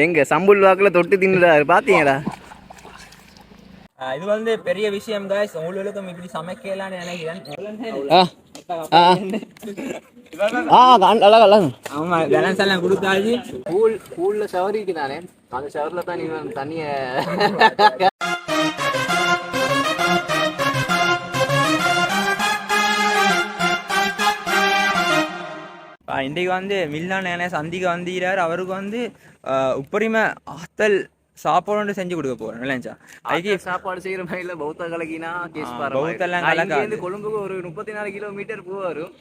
எங்க சம்புல் வாக்குல தொட்டு தின்னுறாரு பாத்தீங்களா? இது வந்து பெரிய விஷயம் guys. உங்களுக்கும் இப்படி சமைக்கலாம்னு நினைக்கிறேன். ஆமா பேலன்ஸ் எல்லாம் கொடுத்தாச்சு. கூல்ல ஷவரிக்கு தானே, அந்த ஷவர்ல தான் நீ தண்ணிய இன்றைக்கு வந்து மில்லான சந்திக்கு வந்திருக்காரு. அவருக்கு வந்து உப்பரிமை ஆத்தல் சாப்பாடு செஞ்சு கொடுக்க போறேன் இல்லையா? அதுக்கு சாப்பாடு செய்யற மாதிரி பௌத்த கலக்கினா பௌத்தெல்லாம் கலக்காது. கொழும்புக்கு ஒரு 34 கிலோமீட்டர் போவாரும்.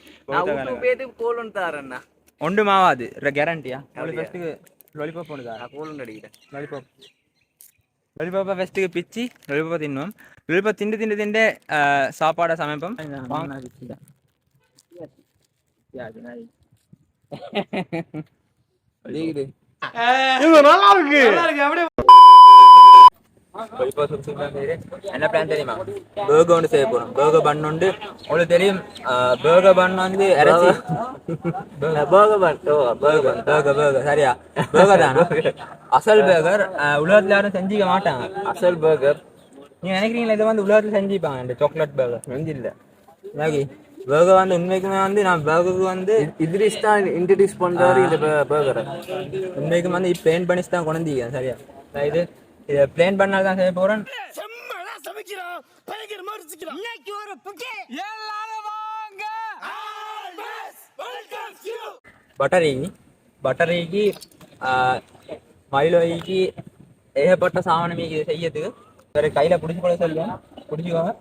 கோலன் தாரண்ணா ஒன்றும் ஆகாது கேரண்டியா? ஃபர்ஸ்ட்டுக்கு லாலிபாப் ஒன்று தான் கோலன் அடிக்கிறேன். லாலிபாப்பை ஃபர்ஸ்ட்டுக்கு பிச்சு லாலிபாப்பை தின்னுவோம். லாலிபாப் திண்டு சாப்பாடை சமைப்போம். நல்லா இருக்கு. என்ன பிளான் தெரியுமா? பர்கர் ஒன்று செய்ய போறோம். பர்கர் பன் உண்டு. உங்களுக்கு தெரியும் பர்கர் பன் வந்து இறைச்சி பர்கர் சரியா? பர்கர் தான் அசல் பர்கர். உலகத்துல யாரும் செஞ்சிக்க மாட்டாங்க அசல் பர்கர். நீங்க நினைக்கிறீங்களா இதை வந்து உலகத்துல செஞ்சுப்பாங்க? இந்த சாக்லேட் பர்கர் செஞ்சில்ல. பர்கர் வந்து உண்மைக்குமே வந்து நான் பர்கருக்கு வந்து இத்ரிஸ் தான் இன்ட்ரடியூஸ் பண்றாரு இந்த பர்கரை. உண்மைக்கும் வந்து பிளேன் பண்ணி தான் கொண்டு வந்தீங்க சரியா? இது இதை பிளேன் பண்ணால் தான் செய்ய போறேன். பட்டரிக்கு மயிலோய்க்கு ஏகப்பட்ட சாமானம் இது செய்யறதுக்கு. வேற கையில பிடிச்சி கூட சொல்லுவேன். பிடிச்சிக்கோங்க.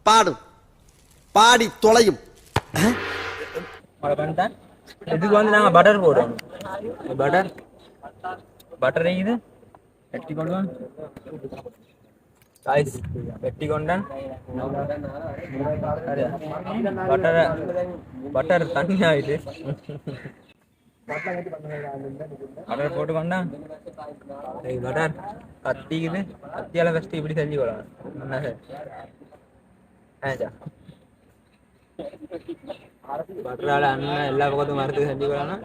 பாடும் பாடி தொலையும் பண்ணிட்டேன். இதுக்கு வந்து நாங்கள் பட்டர் போடுவோம். பட்டர் இது வெட்டி கொண்டுவோம். வெட்டி கொண்டேன். பட்டர் தண்ணி ஆயிடுது. பட்டர் போட்டுக்கொண்டேன். பட்டர் கத்திக்குது. கத்தியால ஃபஸ்ட்டு இப்படி செஞ்சு கொள்ளலாம். பட்டரால அண்ணன் எல்லா பக்கத்தும் மரத்துக்கு செஞ்சு கொள்ளலாம்.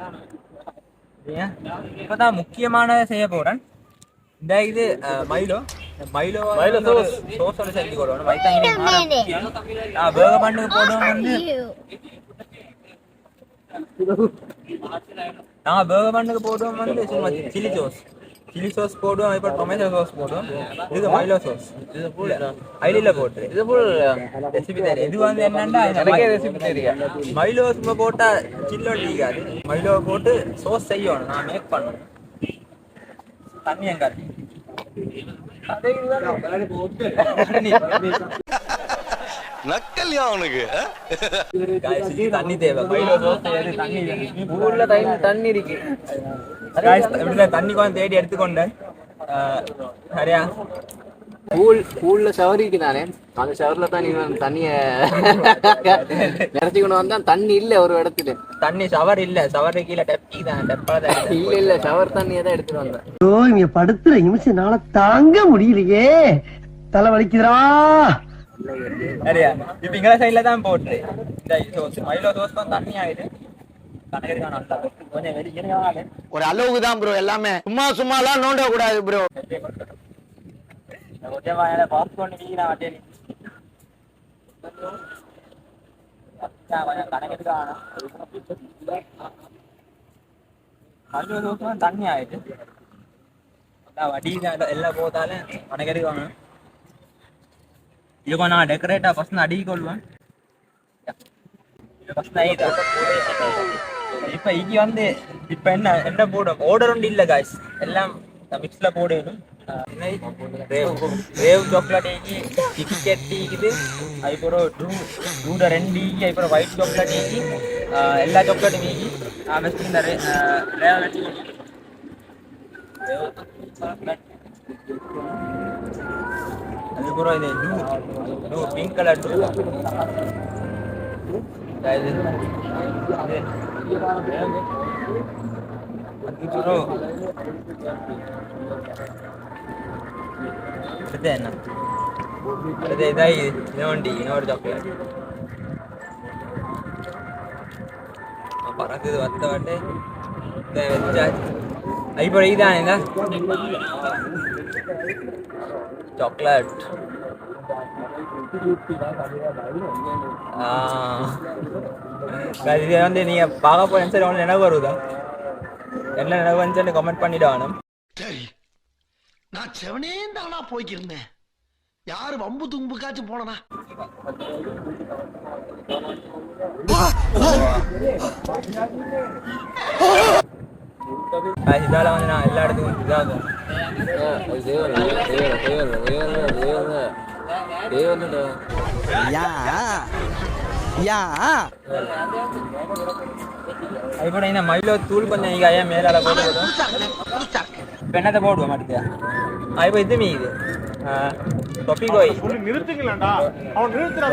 இப்பதான் முக்கியமானதை செய்ய போறேன். இந்த இது மைலோ சோஸோட செஞ்சு கொள்ளணும். பர்கர் பண்ணுக்கு போடுவோம் வந்து நாங்கள் பர்கர் பண்ணுக்கு போடுவோம் வந்து சும்மா சில்லி சோஸ் போடுவோம். இப்போ டொமேட்டோ சோஸ் போடுவோம். இது மைலோ சோஸ். இது ஃபுல் ஐலியில் போட்டு இது ஃபுல் ரெசிபி தெரியும். இது வந்து என்னன்னா எனக்கே ரெசிபி தெரியும். மைலோ சும்மா போட்டால் சில்லோ டீக்காது. மைலோ போட்டு சோஸ் செய்யணும். நான் மேக் பண்ணணும். தண்ணி எங்க நக்கல்யா அவனுக்கு தண்ணி தேவை. மைலோ சோஸ் தண்ணி இருக்கு. தண்ணி கொஞ்சம் தேடி எடுத்துக்கொண்டேன் சரியா? கூல்ல ஷவரிக்கு தானே, அந்த ஷவர்ல தான் நீ தண்ணிய நிறச்சிக்கணும் வந்தா. தண்ணி இல்ல ஒரு இடத்துல. தண்ணி ஷவர் இல்ல. ஷவருக்கு கீழே டெப்பி தான். இல்ல ஷவர் தண்ணியை தான் எடுத்துட்டு வந்தேன். இங்க படுத்துற நிமிஷம்னால தாங்க முடியலையே, தலை வலிக்குதுடா. சரியா? இப்ப இங்க சைட்ல தான் போட்டு இந்த சோஸ் மைலோ சோஸ் தான் தண்ணி ஆயிடுது. ஒரு அளவுக்கு தான் ப்ரோ. எல்லாமே சும்மா எல்லாம் நோண்ட கூடாது ப்ரோ. தண்ணி ஆயிடுச்சு. வடி எல்லாம் போதாலும் கணக்கெடுக்காங்க. இது நான் டெக்கரேட்டா ஃபர்ஸ்ட் அடிக்க கொள்வேன். இப்ப இங்க வந்து இப்ப என்ன போடும் ஆர்டர் ஒன்று இல்ல காய்ஸ். எல்லாம் மிக்ஸ்ல போடணும். வேவ் சாக்லேட் ஈக்கி கிட்கேட் ஈக்குது. அதுக்கப்புறம் டூட 2 ஈக்கி. அதுக்கப்புறம் ஒயிட் சாக்லேட் ஈக்கி. எல்லா சாக்லேட்டும் ஈக்கி. ஃபஸ்ட்டு இந்த ரேவ் வச்சு அதுக்கப்புறம் இது டூ பிங்க் கலர் டூ. இன்னொரு சாக்லேட் பறக்குது. வத்த வாட்டு வச்சாச்சு. இப்போ இதுதான் இந்த சாக்லேட். இது வந்து நீங்க பார்க்க போற சரி ஒன்று நினைவு வருதா? என்ன நினைவு வந்துச்சு கமெண்ட் பண்ணிடுவானும். சரி, நான் செவனே தானா போய்க்கிருந்தேன். யாரு வம்பு தும்புக்காச்சும் போனா இதால வந்து நான் எல்லா இடத்துக்கும் இதாகும். அதுபோல இந்த மைலோ தூள் கொஞ்சம் இங்க ஐயா மேலால போட்டு இப்போ என்னத்தை போடுவோம் அடுத்து? இப்போ இது மீது தொப்பிகோய் நிறுத்துங்களா அவன் நிறுத்துறான்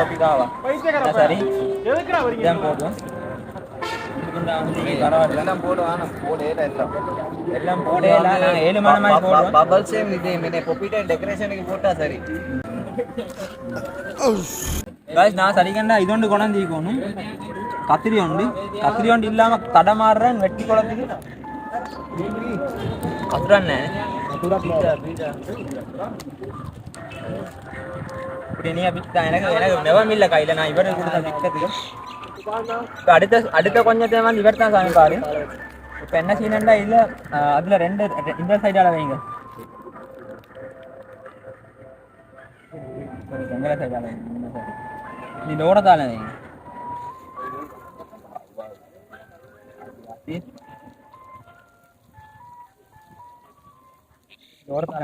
தொப்பிகாவா சரி எதுக்குடா வரீங்க இதான் போடுவோம். எல்லாம் போடுவான் போடல எல்லாம் போடல. நாங்கள் 7 மணி மாதிரி போடுவோம். பபல்ஸையும் இது மீனே பொப்பிட்ட டெக்கரேஷனுக்கு போட்டா சரி. நான் சரிகண்டா இதொண்டு கொண்டாந்துக்கணும். கத்திரி ஒண்டு இல்லாம தடமாறுறேன் வெட்டி குளத்துக்கு கத்துறானே எனக்கு நெவம் இல்லை கையில. நான் இவரை கொடுத்த திட்டத்துக்கு அடுத்த கொஞ்சத்தை வந்து இவர் தான் சாமி பாரு. இப்ப என்ன செய்யணும்டா இல்ல அதுல ரெண்டு இந்த சைடால வைங்க, எங்கட சைடால வைங்க, இந்த ஓடத்தால வைங்க. ஓடத்தால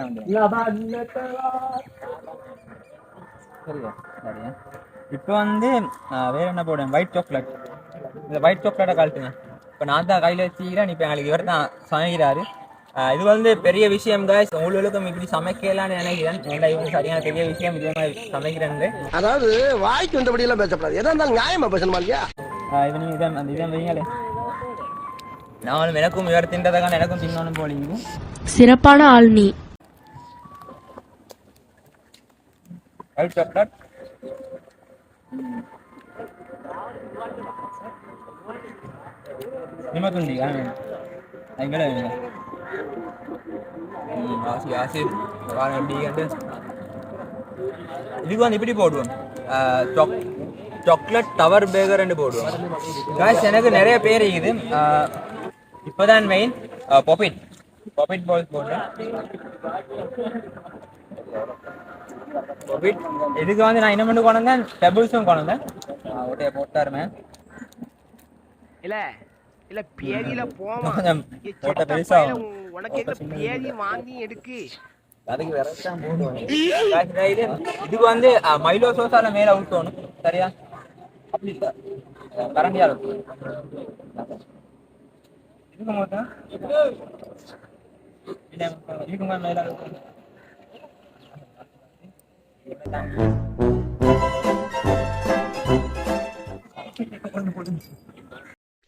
சரியா சரியா. இப்போ வந்து வேற என்ன போடுவேன்? White chocolate. இந்த ஒயிட் சாக்லேட்டை கழட்டுங்க. இப்போ நான் தான் கையில் வச்சுக்கிறேன். இப்போ எங்களுக்கு இவர் தான் சமைக்கிறாரு. இது வந்து பெரிய விஷயம் guys. உங்களுக்கும் இப்படி சமைக்கலான்னு நினைக்கிறேன். ஏன்னா இவங்க சரியான பெரிய விஷயம் இதே மாதிரி சமைக்கிறேன்னு. அதாவது வாய்க்கு வந்தபடி எல்லாம் பேசப்படாது. எதா இருந்தாலும் நியாயமா பேசணுமா இல்லையா? இது நீங்க இதை அந்த இதை வைங்களே. நானும் எனக்கும் இவர் தின்றதுக்கான எனக்கும் தின்னணும் போலீங்க. சிறப்பான ஆள் நீ. ஒயிட் சாக்லேட் நிம்மத்துண்டி எங்கடா ஆசி ஆசி எப்படி இதுக்கு வந்து இப்படி போடுவோம். சாக்லேட் டவர் பேக்கர் ரெண்டு போடுவோம் காய்ஸ். எனக்கு நிறைய பேர் இருக்குது. இப்போதான் மெயின் பாப்பிட் பால்ஸ் போடுறேன். இதுக்கு வந்து நான் என்ன பண்ணி கொண்டேன்? டெபிள்ஸும் கொண்டேன். ஓட்டே போட்டாருமே இல்ல இல்ல பேதியில போமா போட்ட பெருசா உனக்கு எங்க பேதி வாங்கி எடுக்கு அதுக்கு வேற தான் போடுவாங்க. இதுக்கு வந்து மைலோ சோஸால மேல ஊத்தணும் சரியா? அப்படி கரண்டியா இருக்கும் இதுக்கு மட்டும் இதுக்கு மேல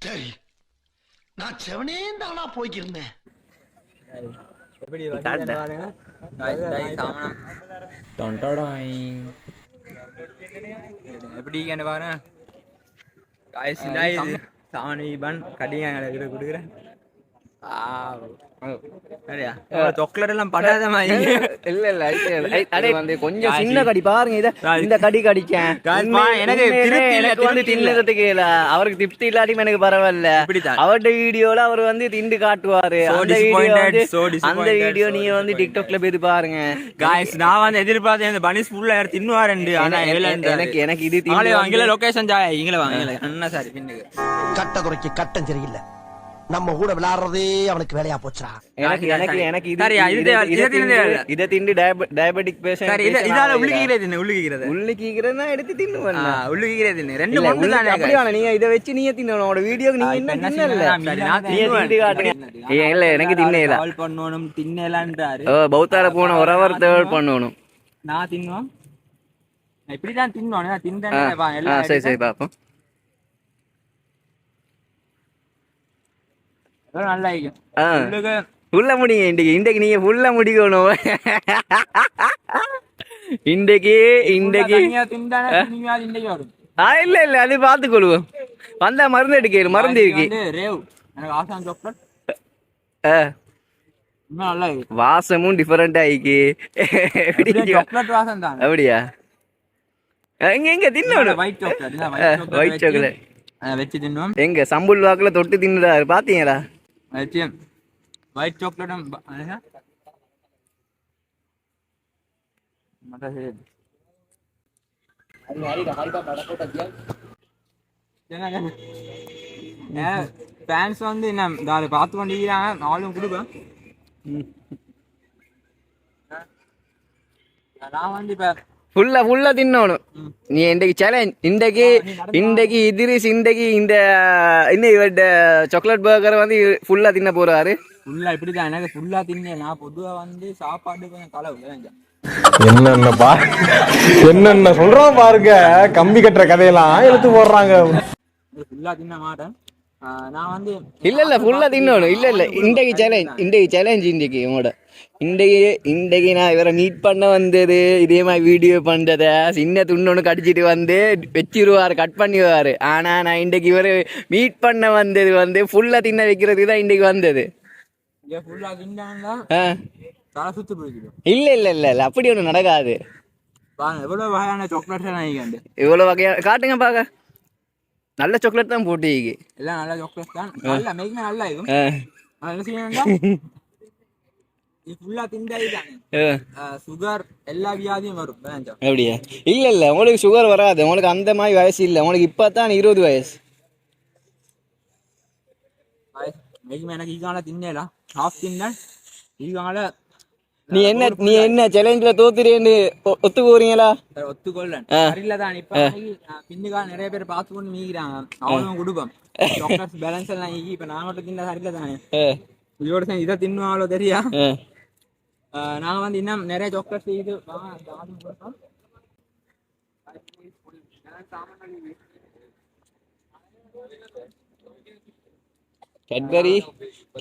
சரி, நான் செவனே தானா போய்க்கிருந்தேன். எப்படி பாரு சாமி பன் கடிங்க கொடுக்குறேன். சாக்லேட் எல்லாம் படாத மாதிரி இல்ல இல்ல வந்து கொஞ்சம் சின்ன கடி பாருங்க. இத இந்த கடி கடிக்கேன் எனக்கு வந்து தின்னதுக்கு அவருக்கு திருப்தி இல்லாட்டியும் எனக்கு பரவாயில்ல. அவருடைய வீடியோல அவர் வந்து திண்டு காட்டுவாரு. அந்த வீடியோ நீங்க வந்து டிக்டாக்ல போய் பாருங்க காய்ஸ். நான் வந்து எதிர்பார்த்தேன் இந்த பனிஸ் ஃபுல்லா தின்னுவாருண்டு. ஆனா எனக்கு இது வாங்கல லொகேஷன் ஜாய் இங்கள வாங்கல அண்ணா சாரி பின்னுக்கு கட்ட குறைக்கு கட்டம் சரியில்லை. நம்ம கூட விளையாடுறதே அவனுக்கு வேலையா போச்சுடா. எனக்கு இதை திண்டு டயபெட்டிக் பேஷண்ட் இதால உள்ளுகிறதுனா எடுத்து தின்னுவேன். உள்ளுகிறது ரெண்டு மட்டும் தான். அப்படியே நீங்க இதை வச்சு நீங்க தின்னோட வீடியோக்கு நீங்க என்ன தின்னல? இல்ல எனக்கு தின்னேல கால் பண்ணனும் தின்னேலான்றாரு. பௌத்தால போன ஒரு அவர் தேர்ட் பண்ணனும். நான் தின்னுவேன். நான் இப்படி தான் தின்னோம். நான் தின்றேன் எல்லாம். சரி சரி பாப்போம். நல்லா ஃபுல்லா முடிங்க. இன்றைக்கு நீங்க ஃபுல்லா முடிக்கணும். இன்றைக்கு வரும். இல்ல இல்ல அது பாத்துக்கொள்வோம். வந்தா மருந்து எடுக்க மருந்து இருக்கு. ரேவ் எனக்கு ஆசான் சாக்லேட் ஆ, இன்னும் நல்லா இருக்கு. வாசமும் டிஃபரெண்டா ஆயிக்கு. சாக்லேட் வாசம் தான். அப்படியா? எங்க எங்க தின்னோம் ஒயிட் சாக்லேட் ஒயிட் சாக்லேட் வச்சு தின்னோம். எங்க சம்புல் வாக்குல தொட்டு தின்னுடாரு பாத்தீங்களா? வச்சு ஒயிட் சாக்லேட்டும் ஃபேன்ஸ் வந்து என்ன அதை பார்த்து கொண்டிருக்கிறாங்க. நாளும் கொடுப்பேன். நான் வந்து இப்ப ஃபுல்லா தின்னணும். நீ இன்றைக்கு சேலஞ்ச், இன்றைக்கு இதிரிஸ் இன்றைக்கு இந்த இவர்ட சாக்லேட் பர்கரை வந்து ஃபுல்லா தின்ன போறாரு. ஃபுல்லா இப்படிதான் எனக்கு ஃபுல்லா தின்னேன். நான் பொதுவா வந்து சாப்பாடு கொஞ்சம் தலைவு என்னென்ன சொல்றோம் பாருங்க. கம்பி கட்டுற கதையெல்லாம் எடுத்து போடுறாங்க. ஃபுல்லா தின்ன மாட்டேன். நான் வந்து இல்ல ஃபுல்லா தின்னணும். இல்ல இன்றைக்கு சேலஞ்ச் இன்றைக்கு உங்களோட இன்றைக்கு நான் இவரை மீட் பண்ண வந்தது இதே மாதிரி வீடியோ பண்றத சின்ன துண்ணொன்னு கடிச்சிட்டு வந்து வச்சிருவாரு, கட் பண்ணிடுவாரு. ஆனா நான் இன்றைக்கு இவரை மீட் பண்ண வந்தது வந்து ஃபுல்லா தின்ன வைக்கிறதுக்கு தான் இன்றைக்கு வந்தது. ஃபுல்லா தின்னாங்களா தலை சுத்து போயிடுது. இல்ல அப்படி ஒண்ணு நடக்காது. எவ்வளவு வகையான சாக்லேட்ஸ் எல்லாம் இவ்வளவு வகையான காட்டுங்க பாக்க. நல்ல சாக்லேட் தான் போட்டு எல்லாம் நல்ல சாக்லேட் தான். நல்லா மெய்மே நல்லா இருக்கும். என்ன செய்யணும்னா ஃபுல்லா திண்டாயிட்டாங்க. சுகர் எல்லா வியாதியும் வரும். அப்படியா? இல்ல உங்களுக்கு சுகர் வராது. உங்களுக்கு அந்த மாதிரி வயசு இல்ல. உங்களுக்கு இப்பதான் 20 வயசு. எனக்கு ஈகால தின்னலாம் ஹாஃப் தின்ன ஈகால. நீ என்ன சேலஞ்சில தோத்துறேன்னு ஒத்து போறீங்களா? ஒத்துக்கொள்ள சரியில்லதான். இப்ப பின்னுக்கா நிறைய பேர் பார்த்து கொண்டு மீகிறாங்க. அவனும் கொடுப்போம் பேலன்ஸ் எல்லாம் ஈகி. இப்ப நான் மட்டும் தின்ன சரியில்ல தானே. இதோட இதை தின்னுவாங்களோ தெரியா. நாங்க வந்து இன்னும் நிறைய சாக்லேட் இது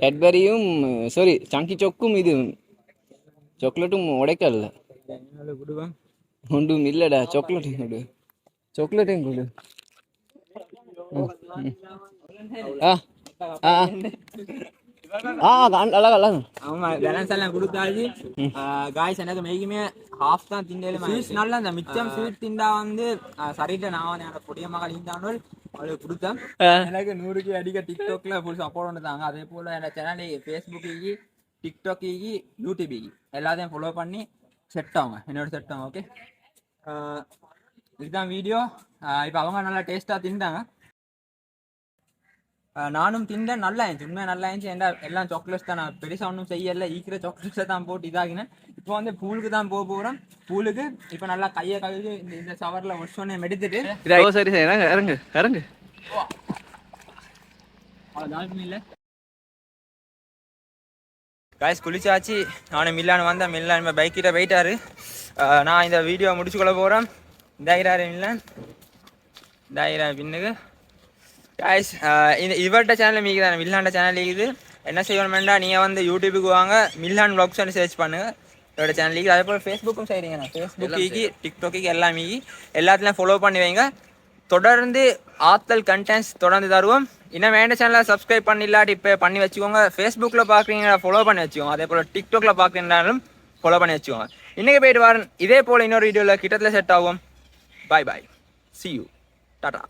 கேட்பரியும் சாரி சங்கி சொக்கும் இது சாக்லேட்டும் உடைக்கல ஒன்றும் இல்லடா. சாக்லேட்டையும் கொடு. எனக்கு மெய்க்குமே ஹாஃப் தான் திண்டேலும் நல்லா இந்த மிச்சம் ஸ்வீட் திண்டா வந்து சரியிட்ட. நான் வந்து புதிய மகள் இருந்தாலும் அவளுக்கு கொடுத்தேன். எனக்கு 100க்கு அடிக்க டிக்டாக்ல ஃபுல் சப்போர்ட் பண்ணுறாங்க. அதே போல என்னோட சேனல் ஃபேஸ்புக்கு டிக்டாக்கு யூடியூபு எல்லாத்தையும் ஃபாலோ பண்ணி செட் ஆகுங்க. என்னோட செட் ஆகும். ஓகே, இதுதான் வீடியோ. இப்போ அவங்க நல்லா டேஸ்ட்டாக திண்டாங்க. நானும் திண்டேன். நல்லா இருந்துச்சு, உண்மையாக நல்லா இருந்துச்சு. ஏன்னா எல்லாம் சாக்லேட்ஸ் தான். நான் பெருசாக ஒன்றும் செய்யலை. ஈக்கிற சாக்லேட்ஸை தான் போட்டு இதாகினேன். இப்போ வந்து பூலுக்கு தான் போக போகிறோம். பூலுக்கு இப்போ நல்லா கையை கழுவி இந்த ஷவரில் ஒஷ் பண்ணி எடுத்துட்டு சரி இறங்கு இல்லை காய்ஸ் குளிச்சாச்சு. நானும் மில்லான் வந்தேன். மில்லான் பைக்கிட்ட போயிட்டாரு. நான் இந்த வீடியோ முடிச்சுக்கொள்ள போகிறேன். இதாகிறாரு மில்லான், இதாகிறா பின்னுக்கு. காய்ஸ் இவர்கிட்ட சேனல் மீக்கு தானே, மில்லாண்ட சேனல் இருக்குது. என்ன செய்யணுமெண்டா நீங்கள் வந்து யூடியூபுக்கு வாங்க, மில்லான் வ்ளாக்ஸ்னு சர்ச் பண்ணுங்கள். இதோட சேனலுக்கு அதே போல் ஃபேஸ்புக்கும் செய்கிறீங்க. ஃபேஸ்புக்கு டிக்டாக்கு எல்லாமே எல்லாத்துலேயும் ஃபாலோ பண்ணி வைங்க. தொடர்ந்து ஆத்தல் கண்டென்ட்ஸ் தொடர்ந்து தருவோம். இன்னும் வேண்ட சேனலை சப்ஸ்கிரைப் பண்ணிடலாட்டி இப்போ பண்ணி வச்சுக்கோங்க. ஃபேஸ்புக்கில் பார்க்குறீங்களா ஃபாலோ பண்ணி வச்சுக்கோங்க. அதே போல் டிக்டாக்ல பார்க்குறீங்கனாலும் ஃபாலோ பண்ணி வச்சுக்கோங்க. இன்றைக்கி போயிட்டு வரேன். இதே போல் இன்னொரு வீடியோவில் கிட்டத்தில் செட் ஆகும். பாய் பாய், see you, டாடா.